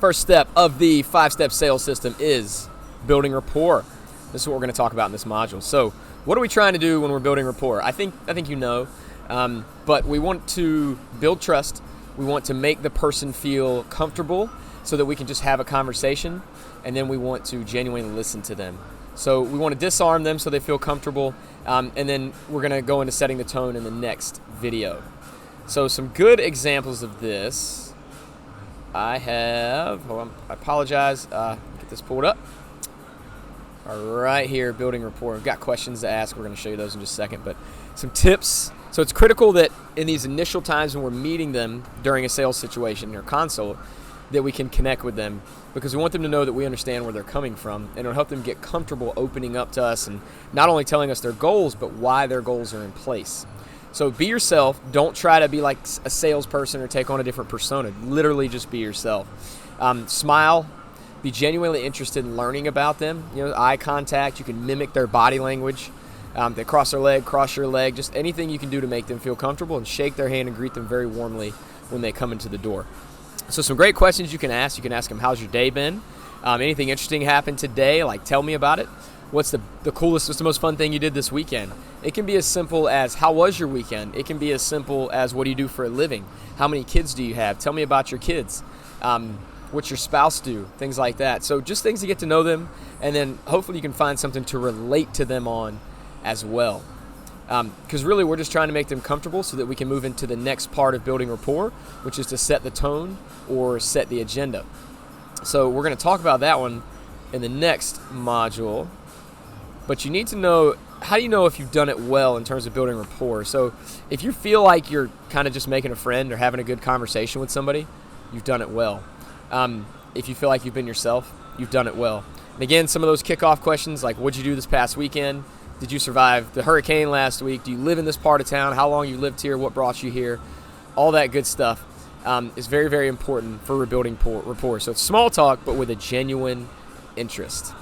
First step of the 5-step sales system is building rapport. This is what we're going to talk about in this module. So what are we trying to do when we're building rapport? I think you know, but we want to build trust. We want to make the person feel comfortable so that we can just have a conversation, and then we want to genuinely listen to them. So we want to disarm them so they feel comfortable, and then we're going to go into setting the tone in the next video. So some good examples of this. I apologize. Get this pulled up. All right, here, building rapport. We've got questions to ask. We're going to show you those in just a second, but some tips. So it's critical that in these initial times when we're meeting them during a sales situation or consult, that we can connect with them, because we want them to know that we understand where they're coming from, and it'll help them get comfortable opening up to us and not only telling us their goals, but why their goals are in place. So be yourself. Don't try to be like a salesperson or take on a different persona. Literally just be yourself. Smile. Be genuinely interested in learning about them. Eye contact. You can mimic their body language. They cross their leg, cross your leg. Just anything you can do to make them feel comfortable, and shake their hand and greet them very warmly when they come into the door. So some great questions you can ask. You can ask them, how's your day been? Anything interesting happened today? Like, tell me about it. What's the coolest, what's the most fun thing you did this weekend? It can be as simple as, how was your weekend? It can be as simple as, what do you do for a living? How many kids do you have? Tell me about your kids. What's your spouse do? Things like that. So just things to get to know them, and then hopefully you can find something to relate to them on as well. Because really we're just trying to make them comfortable so that we can move into the next part of building rapport, which is to set the tone or set the agenda. So we're going to talk about that one in the next module. But you need to know, how do you know if you've done it well in terms of building rapport? So if you feel like you're kind of just making a friend or having a good conversation with somebody, you've done it well. If you feel like you've been yourself, you've done it well. And again, some of those kickoff questions, like, what'd you do this past weekend? Did you survive the hurricane last week? Do you live in this part of town? How long you lived here? What brought you here? All that good stuff is very, very important for rebuilding rapport. So it's small talk, but with a genuine interest.